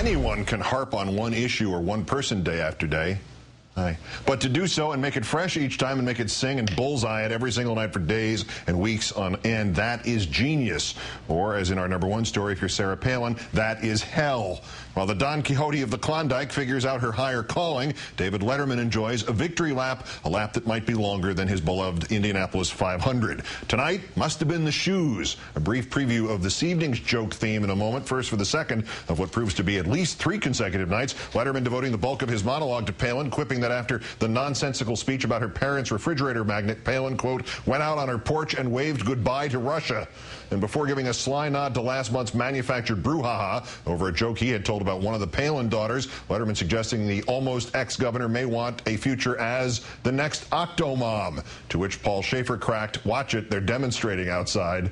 Anyone can harp on one issue or one person day after day. But to do so and make it fresh each time and make it sing and bullseye it every single night for days and weeks on end, that is genius. Or, as in our #1 story, if you're Sarah Palin, that is hell. While the Don Quixote of the Klondike figures out her higher calling, David Letterman enjoys a victory lap, a lap that might be longer than his beloved Indianapolis 500. Tonight must have been the shoes. A brief preview of this evening's joke theme in a moment. First, for the second of what proves to be at least 3 consecutive nights, Letterman devoting the bulk of his monologue to Palin, quipping that after the nonsensical speech about her parents' refrigerator magnet, Palin, quote, went out on her porch and waved goodbye to Russia. And before giving a sly nod to last month's manufactured brouhaha over a joke he had told about one of the Palin daughters, Letterman suggesting the almost ex-governor may want a future as the next Octomom, to which Paul Schaefer cracked, watch it, they're demonstrating outside.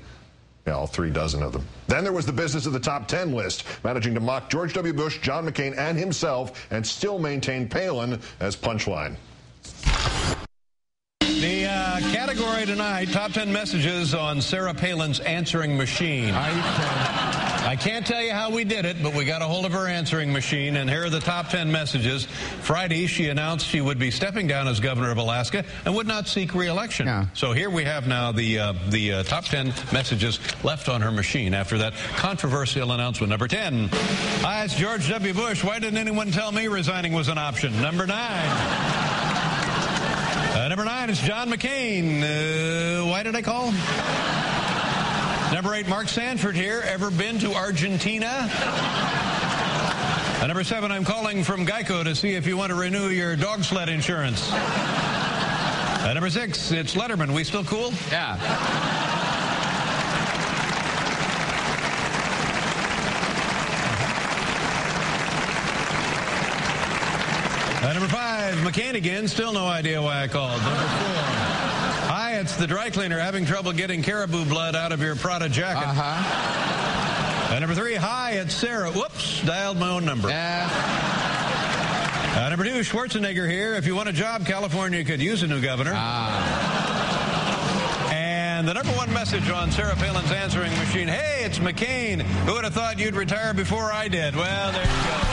Yeah, all 3 dozen of them. Then there was the business of the top 10 list, managing to mock George W. Bush, John McCain, and himself, and still maintain Palin as punchline. The category tonight, top 10 messages on Sarah Palin's answering machine. I can't tell you how we did it, but we got a hold of her answering machine, and here are the top 10 messages. Friday, she announced she would be stepping down as governor of Alaska and would not seek re-election. Yeah. So here we have now the top 10 messages left on her machine after that controversial announcement. Number 10, hi, it's George W. Bush. Why didn't anyone tell me resigning was an option? Number 9. Number 9 is John McCain. Why did I call? Number 8, Mark Sanford here. Ever been to Argentina? Number 7, I'm calling from Geico to see if you want to renew your dog sled insurance. Number 6, it's Letterman. We still cool? Yeah. Number 5, McCain again. Still no idea why I called. Number 4, hi, it's the dry cleaner having trouble getting caribou blood out of your Prada jacket. Number 3, hi, it's Sarah. Whoops, dialed my own number. Number 2, Schwarzenegger here. If you want a job, California could use a new governor. And the number 1 message on Sarah Palin's answering machine, hey, it's McCain. Who would have thought you'd retire before I did? Well, there you go.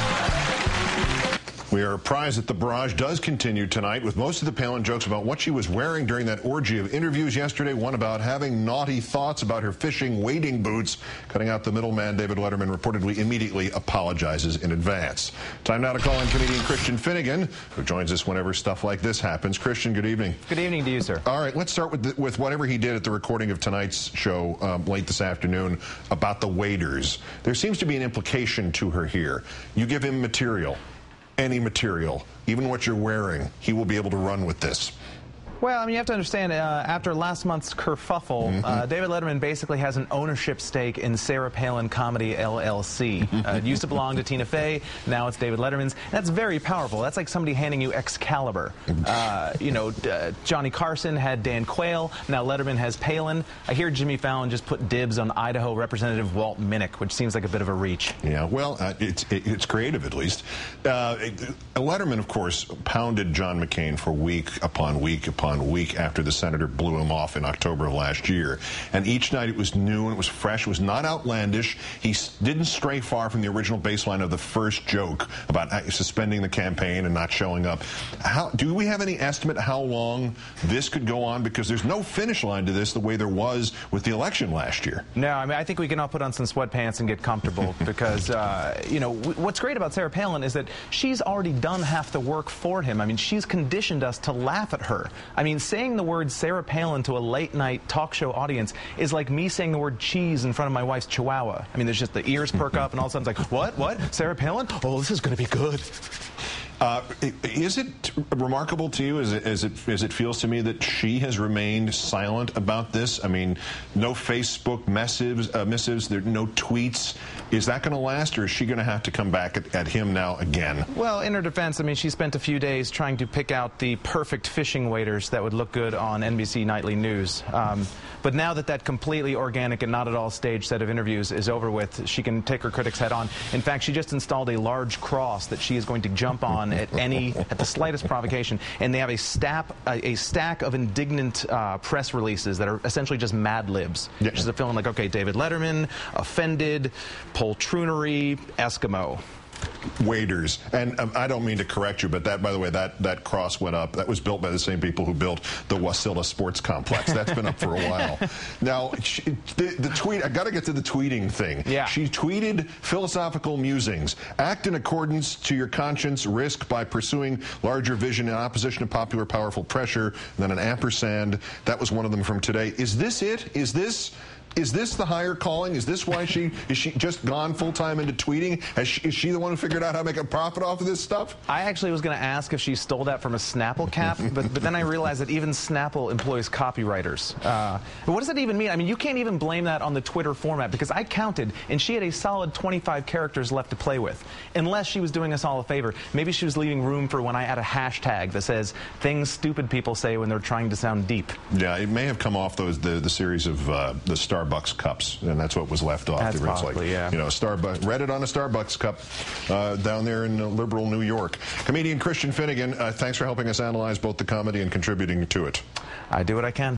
We are apprised that the barrage does continue tonight with most of the Palin jokes about what she was wearing during that orgy of interviews yesterday. One about having naughty thoughts about her fishing wading boots. Cutting out the middleman, David Letterman reportedly immediately apologizes in advance. Time now to call in comedian Christian Finnegan, who joins us whenever stuff like this happens. Christian, good evening. Good evening to you, sir. All right, let's start with whatever he did at the recording of tonight's show late this afternoon about the waders. There seems to be an implication to her here. You give him material. Any material, even what you're wearing, he will be able to run with this. Well, I mean, you have to understand, after last month's kerfuffle, David Letterman basically has an ownership stake in Sarah Palin Comedy LLC. It used to belong to Tina Fey. Now it's David Letterman's. That's very powerful. That's like somebody handing you Excalibur. You know, Johnny Carson had Dan Quayle. Now Letterman has Palin. I hear Jimmy Fallon just put dibs on Idaho Representative Walt Minnick, which seems like a bit of a reach. Yeah, well, it's creative, at least. Letterman, of course, pounded John McCain for week upon week upon week after the senator blew him off in October of last year. And each night it was new and it was fresh. It was not outlandish. He didn't stray far from the original baseline of the first joke about suspending the campaign and not showing up. Do we have any estimate how long this could go on? Because there's no finish line to this the way there was with the election last year. No, I mean, I think we can all put on some sweatpants and get comfortable because, you know, what's great about Sarah Palin is that she's already done half the work for him. I mean, she's conditioned us to laugh at her. I mean, saying the word Sarah Palin to a late-night talk show audience is like me saying the word cheese in front of my wife's chihuahua. I mean, there's just the ears perk up, and all of a sudden it's like, what? Sarah Palin? Oh, this is going to be good. Is it remarkable to you, as it feels to me, that she has remained silent about this? I mean, no Facebook missives, there no tweets. Is that going to last, or is she going to have to come back at him now again? Well, in her defense, I mean, she spent a few days trying to pick out the perfect fishing waders that would look good on NBC Nightly News. But now that that completely organic and not at all staged set of interviews is over with, she can take her critics head on. In fact, she just installed a large cross that she is going to jump on at the slightest provocation. And they have a stack of indignant press releases that are essentially just Mad Libs. Yeah. She's a feeling like, okay, David Letterman, offended, poltroonery, Eskimo. waiters. And I don't mean to correct you, but that, by the way, that cross went up. That was built by the same people who built the Wasilla Sports Complex. That's been up for a while. Now, the tweet, I got to get to the tweeting thing. Yeah. She tweeted philosophical musings. Act in accordance to your conscience, risk by pursuing larger vision in opposition to popular, powerful pressure. And then an ampersand. That was one of them from today. Is this it? Is this the higher calling? Is this why is she just gone full-time into tweeting? Is she the one who figured out how to make a profit off of this stuff? I actually was going to ask if she stole that from a Snapple cap, but then I realized that even Snapple employs copywriters. But what does that even mean? I mean, you can't even blame that on the Twitter format, because I counted, and she had a solid 25 characters left to play with. Unless she was doing us all a favor. Maybe she was leaving room for when I add a hashtag that says, things stupid people say when they're trying to sound deep. Yeah, it may have come off the series of the Starbucks cups, and that's what was left off. That's possibly, yeah. You know, Starbucks, read it on a Starbucks cup down there in liberal New York. Comedian Christian Finnegan, thanks for helping us analyze both the comedy and contributing to it. I do what I can.